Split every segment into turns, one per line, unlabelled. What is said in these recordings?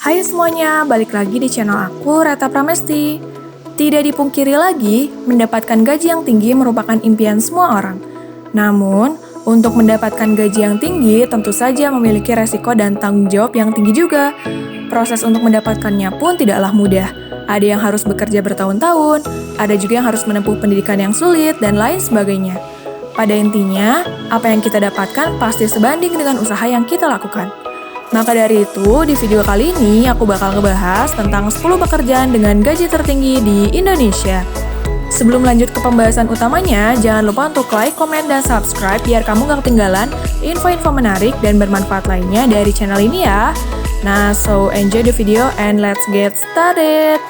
Hai semuanya, balik lagi di channel aku, Reta Pramesti. Tidak dipungkiri lagi, mendapatkan gaji yang tinggi merupakan impian semua orang. Namun, untuk mendapatkan gaji yang tinggi tentu saja memiliki resiko dan tanggung jawab yang tinggi juga. Proses untuk mendapatkannya pun tidaklah mudah. Ada yang harus bekerja bertahun-tahun, ada juga yang harus menempuh pendidikan yang sulit, dan lain sebagainya. Pada intinya, apa yang kita dapatkan pasti sebanding dengan usaha yang kita lakukan. Maka dari itu, di video kali ini aku bakal ngebahas tentang 10 pekerjaan dengan gaji tertinggi di Indonesia. Sebelum lanjut ke pembahasan utamanya, jangan lupa untuk like, komen, dan subscribe biar kamu gak ketinggalan info-info menarik dan bermanfaat lainnya dari channel ini ya. Nah, so enjoy the video and let's get started!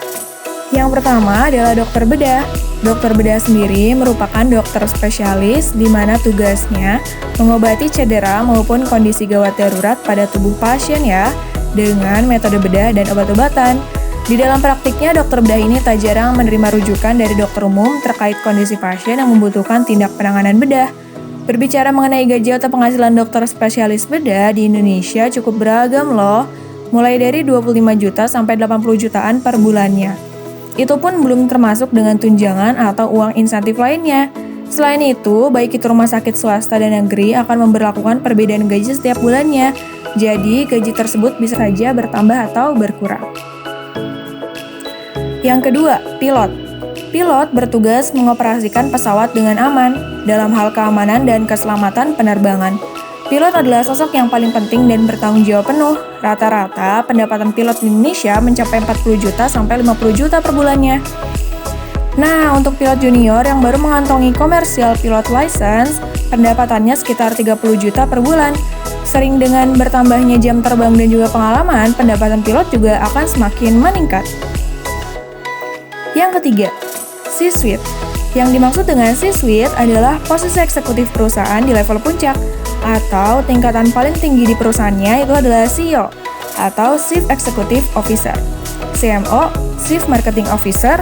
Yang pertama adalah dokter bedah. Dokter bedah sendiri merupakan dokter spesialis di mana tugasnya mengobati cedera maupun kondisi gawat darurat pada tubuh pasien ya, dengan metode bedah dan obat-obatan. Di dalam praktiknya, dokter bedah ini tak jarang menerima rujukan dari dokter umum terkait kondisi pasien yang membutuhkan tindak penanganan bedah. Berbicara mengenai gaji atau penghasilan dokter spesialis bedah di Indonesia cukup beragam loh, mulai dari 25 juta sampai 80 jutaan per bulannya. Itu pun belum termasuk dengan tunjangan atau uang insentif lainnya. Selain itu, baik itu rumah sakit swasta dan negeri akan memberlakukan perbedaan gaji setiap bulannya. Jadi, gaji tersebut bisa saja bertambah atau berkurang. Yang kedua, pilot. Pilot bertugas mengoperasikan pesawat dengan aman dalam hal keamanan dan keselamatan penerbangan. Pilot adalah sosok yang paling penting dan bertanggung jawab penuh. Rata-rata, pendapatan pilot di Indonesia mencapai 40 juta sampai 50 juta per bulannya. Nah, untuk pilot junior yang baru mengantongi commercial pilot license, pendapatannya sekitar 30 juta per bulan. Sering dengan bertambahnya jam terbang dan juga pengalaman, pendapatan pilot juga akan semakin meningkat. Yang ketiga, C-suite. Yang dimaksud dengan C-suite adalah posisi eksekutif perusahaan di level puncak, atau tingkatan paling tinggi di perusahaannya itu adalah CEO atau Chief Executive Officer, CMO, Chief Marketing Officer,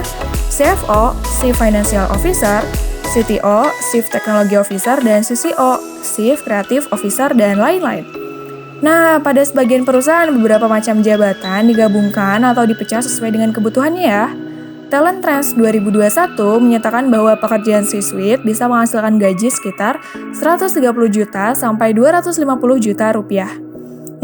CFO, Chief Financial Officer, CTO, Chief Technology Officer, dan CCO, Chief Creative Officer, dan lain-lain. Nah, pada sebagian perusahaan beberapa macam jabatan digabungkan atau dipecah sesuai dengan kebutuhannya ya. Talent Trends 2021 menyatakan bahwa pekerjaan C-suite bisa menghasilkan gaji sekitar 130 juta sampai 250 juta rupiah.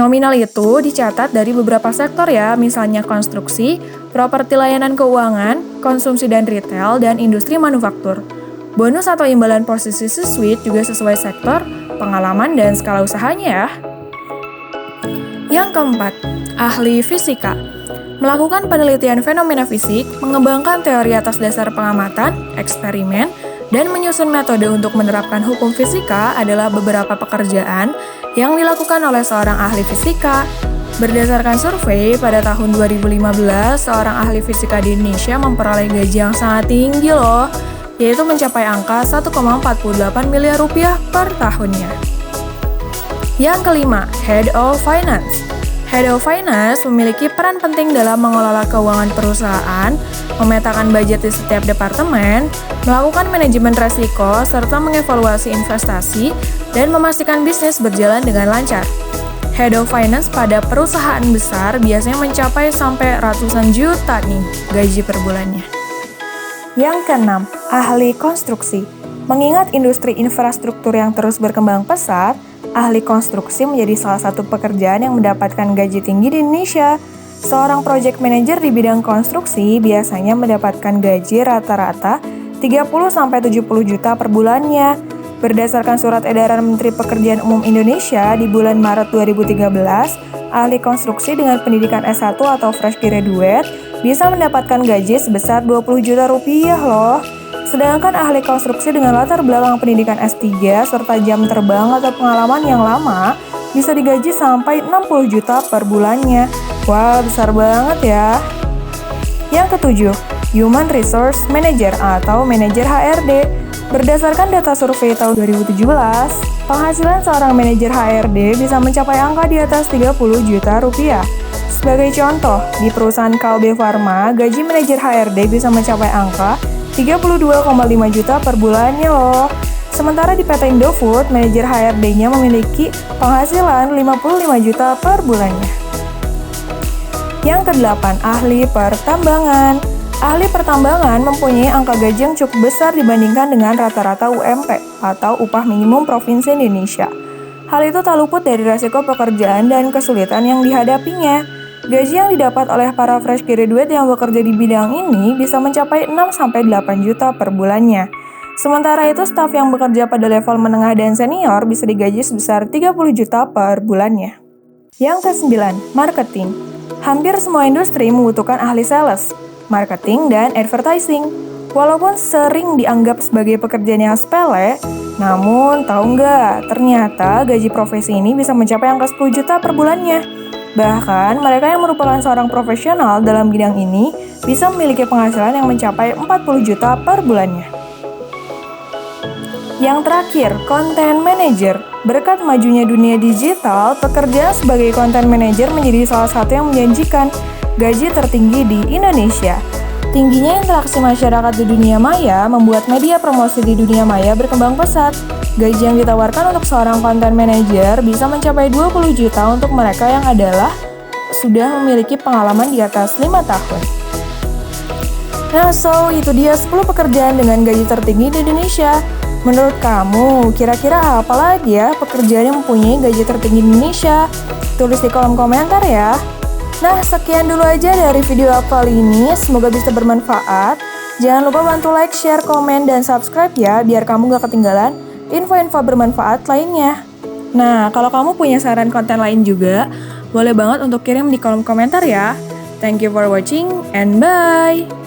Nominal itu dicatat dari beberapa sektor ya, misalnya konstruksi, properti layanan keuangan, konsumsi dan retail, dan industri manufaktur. Bonus atau imbalan posisi C-suite juga sesuai sektor, pengalaman, dan skala usahanya ya. Yang keempat, ahli fisika. Melakukan penelitian fenomena fisik, mengembangkan teori atas dasar pengamatan, eksperimen, dan menyusun metode untuk menerapkan hukum fisika adalah beberapa pekerjaan yang dilakukan oleh seorang ahli fisika. Berdasarkan survei, pada tahun 2015, seorang ahli fisika di Indonesia memperoleh gaji yang sangat tinggi loh, yaitu mencapai angka 1,48 miliar rupiah per tahunnya. Yang kelima, Head of Finance. Head of Finance memiliki peran penting dalam mengelola keuangan perusahaan, memetakan budget di setiap departemen, melakukan manajemen resiko, serta mengevaluasi investasi, dan memastikan bisnis berjalan dengan lancar. Head of Finance pada perusahaan besar biasanya mencapai sampai ratusan juta nih gaji per bulannya. Yang keenam, ahli konstruksi. Mengingat industri infrastruktur yang terus berkembang pesat, ahli konstruksi menjadi salah satu pekerjaan yang mendapatkan gaji tinggi di Indonesia. Seorang project manager di bidang konstruksi biasanya mendapatkan gaji rata-rata 30-70 juta per bulannya. Berdasarkan surat edaran Menteri Pekerjaan Umum Indonesia di bulan Maret 2013, ahli konstruksi dengan pendidikan S1 atau fresh graduate bisa mendapatkan gaji sebesar 20 juta rupiah loh. Sedangkan ahli konstruksi dengan latar belakang pendidikan S3 serta jam terbang atau pengalaman yang lama bisa digaji sampai 60 juta per bulannya. Wah, besar banget ya. Yang ketujuh, Human Resource Manager atau manajer HRD. Berdasarkan data survei tahun 2017, penghasilan seorang manajer HRD bisa mencapai angka di atas 30 juta rupiah. Sebagai contoh, di perusahaan Kalbe Farma, gaji manajer HRD bisa mencapai angka 32,5 juta per bulannya loh. Sementara di PT Indofood, manajer HRD-nya memiliki penghasilan 55 juta per bulannya. Yang kedelapan, ahli pertambangan. Ahli pertambangan mempunyai angka gaji yang cukup besar dibandingkan dengan rata-rata UMP atau upah minimum provinsi Indonesia. Hal itu tak luput dari resiko pekerjaan dan kesulitan yang dihadapinya. Gaji yang didapat oleh para fresh graduate yang bekerja di bidang ini bisa mencapai 6-8 juta per bulannya. Sementara itu, staf yang bekerja pada level menengah dan senior bisa digaji sebesar 30 juta per bulannya. Yang ke-9, marketing. Hampir semua industri membutuhkan ahli sales, marketing, dan advertising. Walaupun sering dianggap sebagai pekerjaan yang sepele, namun tahu nggak, ternyata gaji profesi ini bisa mencapai angka 10 juta per bulannya. Bahkan, mereka yang merupakan seorang profesional dalam bidang ini bisa memiliki penghasilan yang mencapai 40 juta per bulannya. Yang terakhir, content manager. Berkat majunya dunia digital, pekerjaan sebagai content manager menjadi salah satu yang menjanjikan. Gaji tertinggi di Indonesia. Tingginya interaksi masyarakat di dunia maya membuat media promosi di dunia maya berkembang pesat. Gaji yang ditawarkan untuk seorang content manager bisa mencapai 20 juta untuk mereka yang sudah memiliki pengalaman di atas 5 tahun. Nah, itu dia 10 pekerjaan dengan gaji tertinggi di Indonesia. Menurut kamu, kira-kira apa lagi ya pekerjaan yang mempunyai gaji tertinggi di Indonesia? Tulis di kolom komentar ya. Nah, sekian dulu aja dari video aku kali ini. Semoga bisa bermanfaat. Jangan lupa bantu like, share, komen, dan subscribe ya, biar kamu gak ketinggalan info-info bermanfaat lainnya. Nah, kalau kamu punya saran konten lain juga, boleh banget untuk kirim di kolom komentar ya. Thank you for watching and bye!